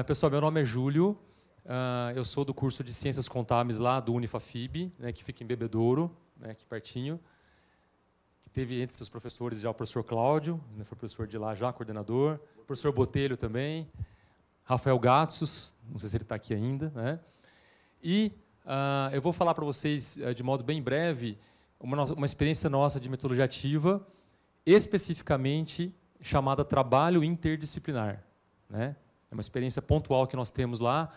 Pessoal, meu nome é Júlio, eu sou do curso de Ciências Contábeis lá do Unifafib, né, que fica em Bebedouro, né, aqui pertinho. Que teve entre seus professores já o professor Cláudio, né, foi professor de lá já, coordenador, o professor Botelho também, Rafael Gatsos, não sei se ele está aqui ainda, né? E eu vou falar para vocês, de modo bem breve, uma experiência nossa de metodologia ativa, especificamente chamada trabalho interdisciplinar, né? É uma experiência pontual que nós temos lá.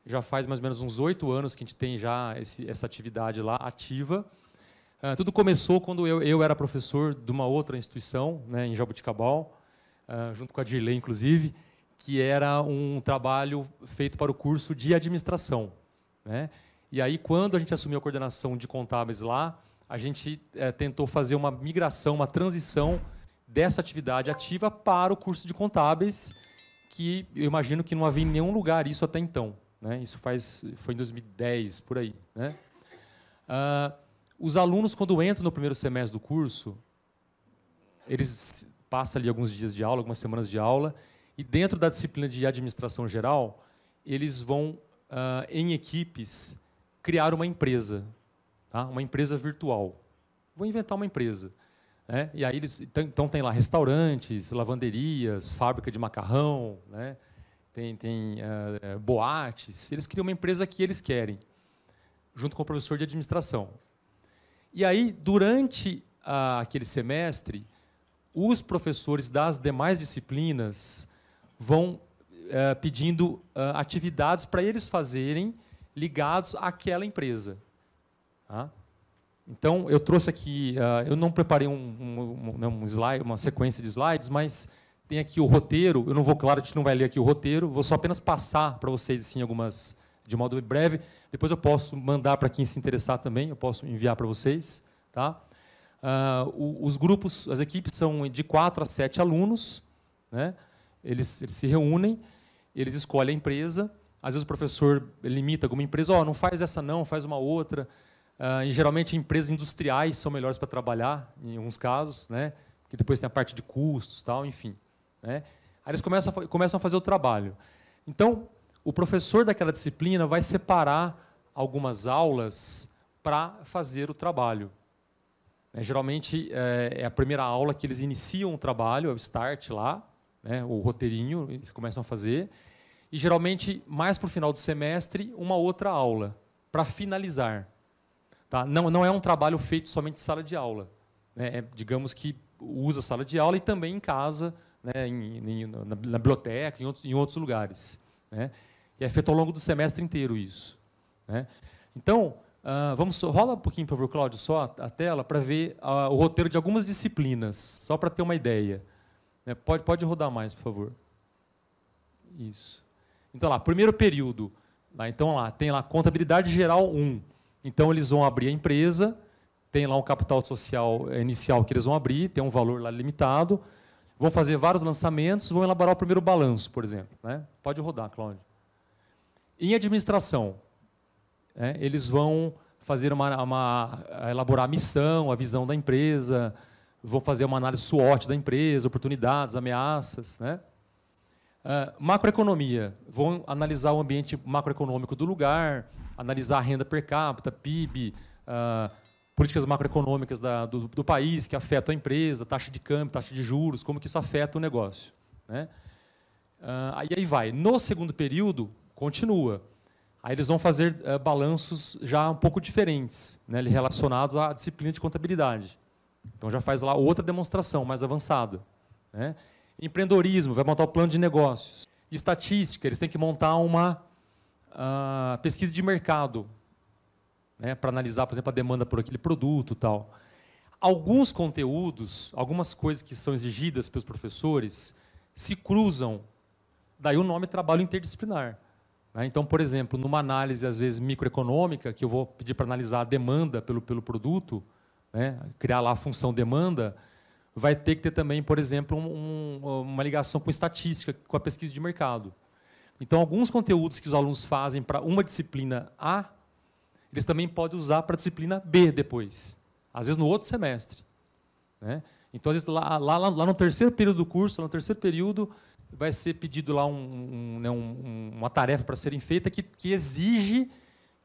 Já faz mais ou menos uns 8 anos que a gente tem já essa atividade lá ativa. Tudo começou quando eu era professor de uma outra instituição, né, em Jaboticabal, junto com a Dirley, inclusive, que era um trabalho feito para o curso de administração, né? E aí, quando a gente assumiu a coordenação de contábeis lá, a gente tentou fazer uma migração, uma transição dessa atividade ativa para o curso de contábeis, que eu imagino que não havia em nenhum lugar isso até então, né? Isso foi em 2010, por aí, né? Os alunos, quando entram no primeiro semestre do curso, eles passam ali alguns dias de aula, algumas semanas de aula, e dentro da disciplina de administração geral, eles vão, em equipes, criar uma empresa, tá? Uma empresa virtual. Vou inventar uma empresa. E aí então tem lá restaurantes, lavanderias, fábrica de macarrão, né? tem boates. Eles criam uma empresa que eles querem, junto com o professor de administração. E aí, durante aquele semestre, os professores das demais disciplinas vão pedindo atividades para eles fazerem ligados àquela empresa. Tá? Então, eu trouxe aqui, eu não preparei um slide, uma sequência de slides, mas tem aqui o roteiro. Eu não vou, claro, a gente não vai ler aqui o roteiro, vou só apenas passar para vocês assim, algumas, de modo breve. Depois eu posso mandar para quem se interessar também, eu posso enviar para vocês. Tá? Os grupos, as equipes são de 4 a 7 alunos, né? Eles se reúnem, eles escolhem a empresa. Às vezes o professor limita alguma empresa, não faz essa não, faz uma outra. E geralmente empresas industriais são melhores para trabalhar, em alguns casos, né? Que depois tem a parte de custos, tal, enfim. Né? Aí eles começam a fazer o trabalho. Então, o professor daquela disciplina vai separar algumas aulas para fazer o trabalho. Geralmente, é a primeira aula que eles iniciam o trabalho, é o start lá, né? O roteirinho, eles começam a fazer. E, geralmente, mais para o final do semestre, uma outra aula, para finalizar. Tá? Não é um trabalho feito somente em sala de aula. Né? Digamos que usa a sala de aula e também em casa, né? Na biblioteca, em outros lugares. Né? E é feito ao longo do semestre inteiro isso. Né? Então, rola um pouquinho, por favor, Cláudio, só a tela, para ver o roteiro de algumas disciplinas, só para ter uma ideia. Pode rodar mais, por favor. Isso. Então, lá, primeiro período. Então, lá, tem lá Contabilidade Geral 1. Então, eles vão abrir a empresa, tem lá um capital social inicial que eles vão abrir, tem um valor lá limitado, vão fazer vários lançamentos, vão elaborar o primeiro balanço, por exemplo. Né? Pode rodar, Cláudio. Em administração, eles vão fazer elaborar a missão, a visão da empresa, vão fazer uma análise SWOT da empresa, oportunidades, ameaças. Né? Macroeconomia, vão analisar o ambiente macroeconômico do lugar, analisar a renda per capita, PIB, políticas macroeconômicas do país que afetam a empresa, taxa de câmbio, taxa de juros, como que isso afeta o negócio. Né? Aí vai. No segundo período, continua. Aí eles vão fazer balanços já um pouco diferentes, né, relacionados à disciplina de contabilidade. Então, já faz lá outra demonstração mais avançada. Né? Empreendedorismo, vai montar o plano de negócios. Estatística, eles têm que montar uma pesquisa de mercado, né, para analisar, por exemplo, a demanda por aquele produto. Tal. Alguns conteúdos, algumas coisas que são exigidas pelos professores, se cruzam, daí o nome trabalho interdisciplinar. Então, por exemplo, numa análise, às vezes, microeconômica, que eu vou pedir para analisar a demanda pelo produto, né, criar lá a função demanda, vai ter que ter também, por exemplo, uma ligação com estatística, com a pesquisa de mercado. Então, alguns conteúdos que os alunos fazem para uma disciplina A, eles também podem usar para a disciplina B depois, às vezes no outro semestre. Né? Então, às vezes, lá no terceiro período do curso, no terceiro período, vai ser pedido lá uma tarefa para serem feita que exige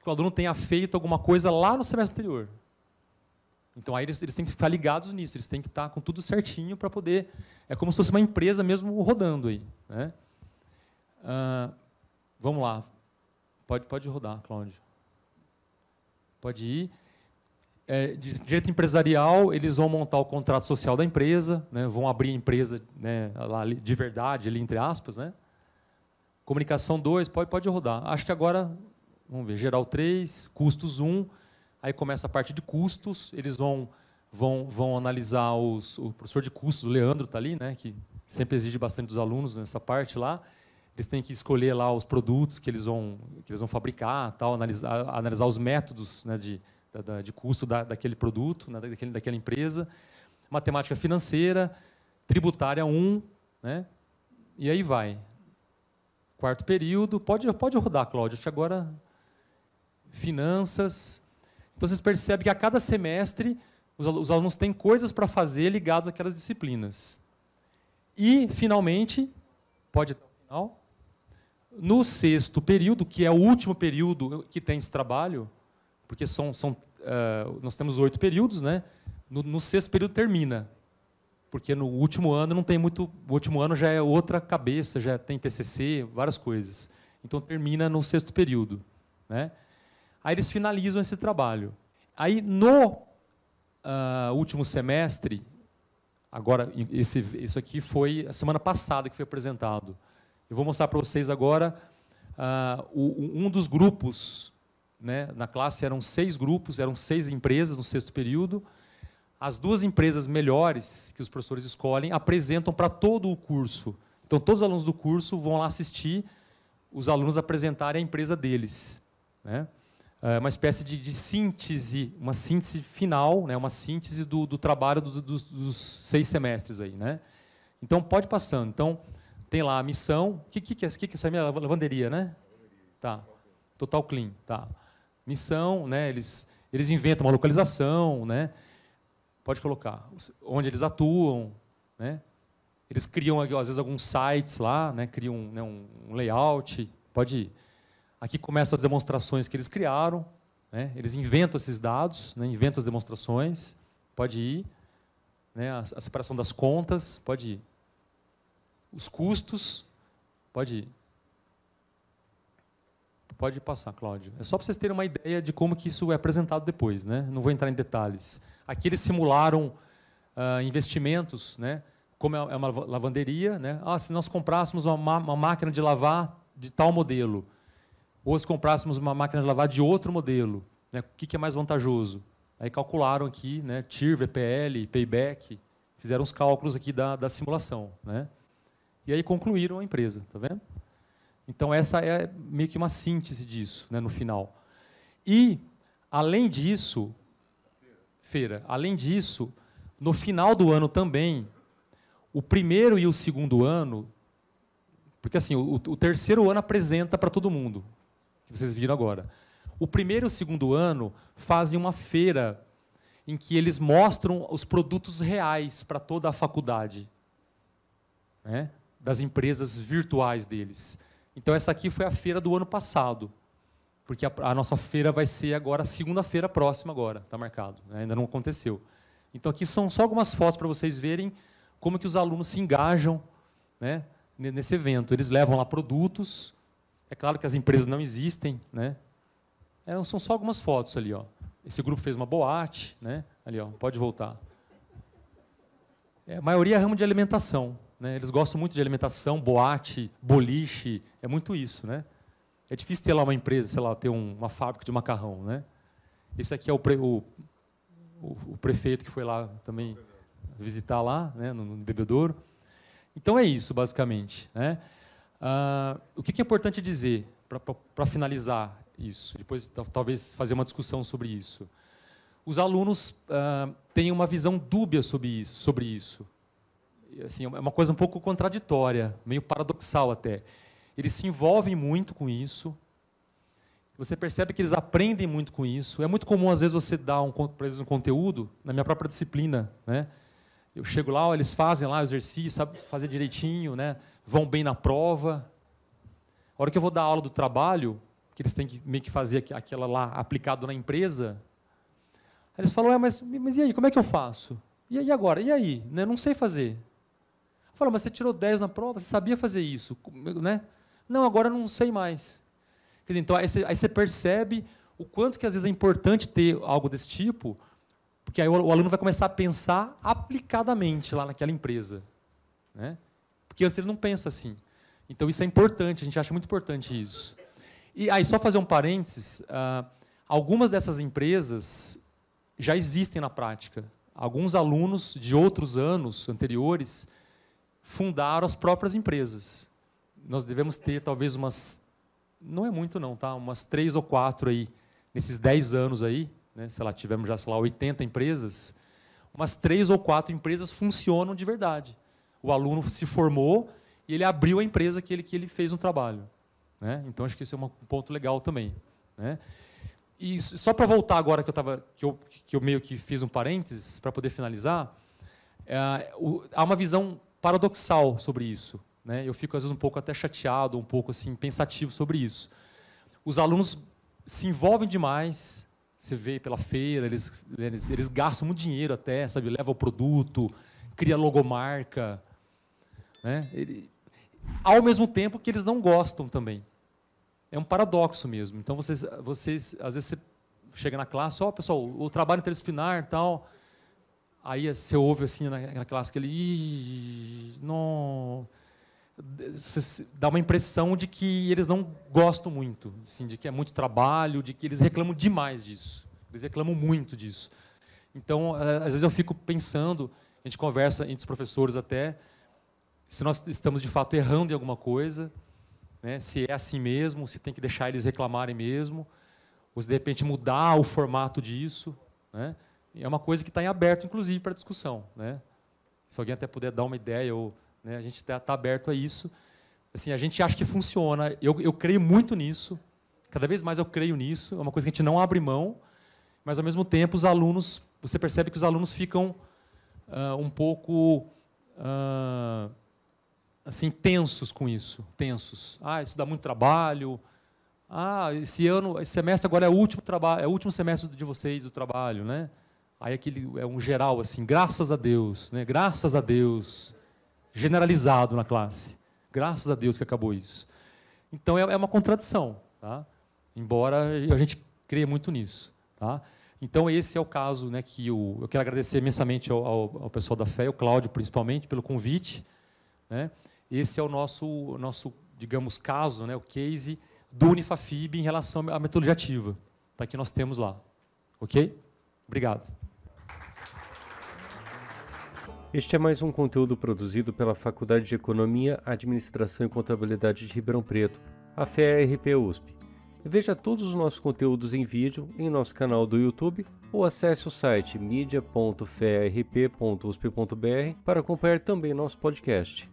que o aluno tenha feito alguma coisa lá no semestre anterior. Então, aí eles têm que ficar ligados nisso, eles têm que estar com tudo certinho para poder... É como se fosse uma empresa mesmo rodando aí, né? Vamos lá. Pode rodar, Cláudio. Pode ir. De direito empresarial, eles vão montar o contrato social da empresa, né? Vão abrir a empresa, né, lá, de verdade, ali, entre aspas. Né? Comunicação 2, pode rodar. Acho que agora, vamos ver, geral 3, custos 1, aí começa a parte de custos, eles vão analisar o professor de custos, o Leandro está ali, né, que sempre exige bastante dos alunos nessa parte lá. Eles têm que escolher lá os produtos que eles vão fabricar, tal, analisar os métodos, né, de custo daquele produto, né, daquela empresa. Matemática financeira, tributária 1, né, e aí vai. Quarto período, pode rodar, Cláudio, acho que agora finanças. Então, vocês percebem que a cada semestre os alunos têm coisas para fazer ligadas àquelas disciplinas. E, finalmente, pode até o final, no sexto período, que é o último período que tem esse trabalho, porque nós temos 8 períodos, né? No sexto período termina, porque no último ano não tem muito... O último ano já é outra cabeça, já tem TCC, várias coisas. Então, termina no sexto período, né? Aí eles finalizam esse trabalho. Aí, no último semestre, agora, isso aqui foi a semana passada que foi apresentado. Eu vou mostrar para vocês agora um dos grupos, né, na classe eram 6 grupos, eram 6 empresas no sexto período. As 2 empresas melhores que os professores escolhem apresentam para todo o curso. Então, todos os alunos do curso vão lá assistir os alunos apresentarem a empresa deles, né? Uma espécie de síntese, uma síntese final, né, uma síntese do trabalho dos 6 semestres aí, né? Então, pode passando. Então, tem lá a missão. O que é essa minha lavanderia, né? Tá. Total Clean, tá. Missão, né? Eles inventam uma localização, né? Pode colocar onde eles atuam, né? Eles criam às vezes alguns sites lá, né? Criam, né, um layout. Pode ir. Aqui começam as demonstrações que eles criaram, né? Eles inventam esses dados, né? Inventam as demonstrações. Pode ir, né? A separação das contas. Pode ir. Os custos. Pode ir. Pode passar, Cláudio. É só para vocês terem uma ideia de como que isso é apresentado depois, né? Não vou entrar em detalhes. Aqui eles simularam investimentos, né? Como é uma lavanderia, né? Se nós comprássemos uma máquina de lavar de tal modelo, ou se comprássemos uma máquina de lavar de outro modelo, né? O que é mais vantajoso? Aí calcularam aqui, né? TIR, VPL, Payback, fizeram os cálculos aqui da simulação, né? E aí concluíram a empresa, tá vendo? Então, essa é meio que uma síntese disso, né, no final. E, além disso, além disso, no final do ano também, o primeiro e o segundo ano, porque assim, o terceiro ano apresenta para todo mundo, que vocês viram agora. O primeiro e o segundo ano fazem uma feira em que eles mostram os produtos reais para toda a faculdade, né, das empresas virtuais deles. Então, essa aqui foi a feira do ano passado, porque a nossa feira vai ser agora, segunda-feira próxima agora, está marcado, né? Ainda não aconteceu. Então, aqui são só algumas fotos para vocês verem como que os alunos se engajam, né, nesse evento. Eles levam lá produtos, é claro que as empresas não existem, né? São só algumas fotos ali, ó. Esse grupo fez uma boate, né? Ali, ó, pode voltar. A maioria é ramo de alimentação. Né? Eles gostam muito de alimentação, boate, boliche, é muito isso, né? É difícil ter lá uma empresa, sei lá, ter uma fábrica de macarrão, né? Esse aqui é o prefeito que foi lá também visitar lá, né, no Bebedouro. Então é isso, basicamente, né? O que é importante dizer para finalizar isso? Depois talvez fazer uma discussão sobre isso. Os alunos têm uma visão dúbia sobre isso. Assim, é uma coisa um pouco contraditória, meio paradoxal até. Eles se envolvem muito com isso, você percebe que eles aprendem muito com isso. É muito comum, às vezes, você dar para eles um conteúdo, na minha própria disciplina, né? Eu chego lá, eles fazem lá o exercício, sabem fazer direitinho, né? Vão bem na prova. A hora que eu vou dar aula do trabalho, que eles têm que meio que fazer aquela lá aplicado na empresa, aí eles falam, mas e aí, como é que eu faço? E agora? E aí? Né? Não sei fazer. Eu falo, mas você tirou 10 na prova, você sabia fazer isso, né? Não, agora eu não sei mais. Quer dizer, então, aí você percebe o quanto que às vezes é importante ter algo desse tipo, porque aí o aluno vai começar a pensar aplicadamente lá naquela empresa, né? Porque antes ele não pensa assim. Então, isso é importante, a gente acha muito importante isso. E aí, só fazer um parênteses, algumas dessas empresas já existem na prática. Alguns alunos de outros anos anteriores fundaram as próprias empresas. Nós devemos ter, talvez, não é muito não, tá? Umas 3 ou 4 aí, nesses 10 anos aí, né? Sei lá, tivemos já, sei lá, 80 empresas, umas 3 ou 4 empresas funcionam de verdade. O aluno se formou e ele abriu a empresa que ele fez um trabalho, né? Então, acho que esse é um ponto legal também, né? E só para voltar agora, que eu meio que fiz um parênteses, para poder finalizar, há uma visão paradoxal sobre isso, né? Eu fico, às vezes, um pouco até chateado, um pouco assim, pensativo sobre isso. Os alunos se envolvem demais, você vê pela feira, eles gastam muito dinheiro até, sabe? Leva o produto, cria logomarca, né? Ao mesmo tempo que eles não gostam também. É um paradoxo mesmo. Então, vocês às vezes, você chega na classe, pessoal, o trabalho interdisciplinar e tal, aí você ouve assim na classe aquele, não, você dá uma impressão de que eles não gostam muito, assim, de que é muito trabalho, de que eles reclamam demais disso. Eles reclamam muito disso. Então, às vezes eu fico pensando, a gente conversa entre os professores até, se nós estamos de fato errando em alguma coisa, né, se é assim mesmo, se tem que deixar eles reclamarem mesmo, ou se de repente mudar o formato disso, né? É uma coisa que está em aberto, inclusive, para discussão, né? Se alguém até puder dar uma ideia, né, a gente está aberto a isso. Assim, a gente acha que funciona, eu creio muito nisso, cada vez mais eu creio nisso, é uma coisa que a gente não abre mão, mas, ao mesmo tempo, os alunos, você percebe que os alunos ficam um pouco assim, tensos com isso, tensos. Isso dá muito trabalho. Esse semestre agora é o último semestre de vocês, o trabalho, né? Aí aquele é um geral assim, graças a Deus, né? Graças a Deus, generalizado na classe. Graças a Deus que acabou isso. Então é uma contradição, tá? Embora a gente creia muito nisso, tá? Então esse é o caso, né, que eu quero agradecer imensamente ao pessoal da FEA, ao Cláudio principalmente, pelo convite, né? Esse é o nosso, digamos, caso, né, o case do Unifafib em relação à metodologia ativa, tá, que nós temos lá. Ok? Obrigado. Este é mais um conteúdo produzido pela Faculdade de Economia, Administração e Contabilidade de Ribeirão Preto, a FEA-RP USP. Veja todos os nossos conteúdos em vídeo em nosso canal do YouTube ou acesse o site media.fearp.usp.br para acompanhar também nosso podcast.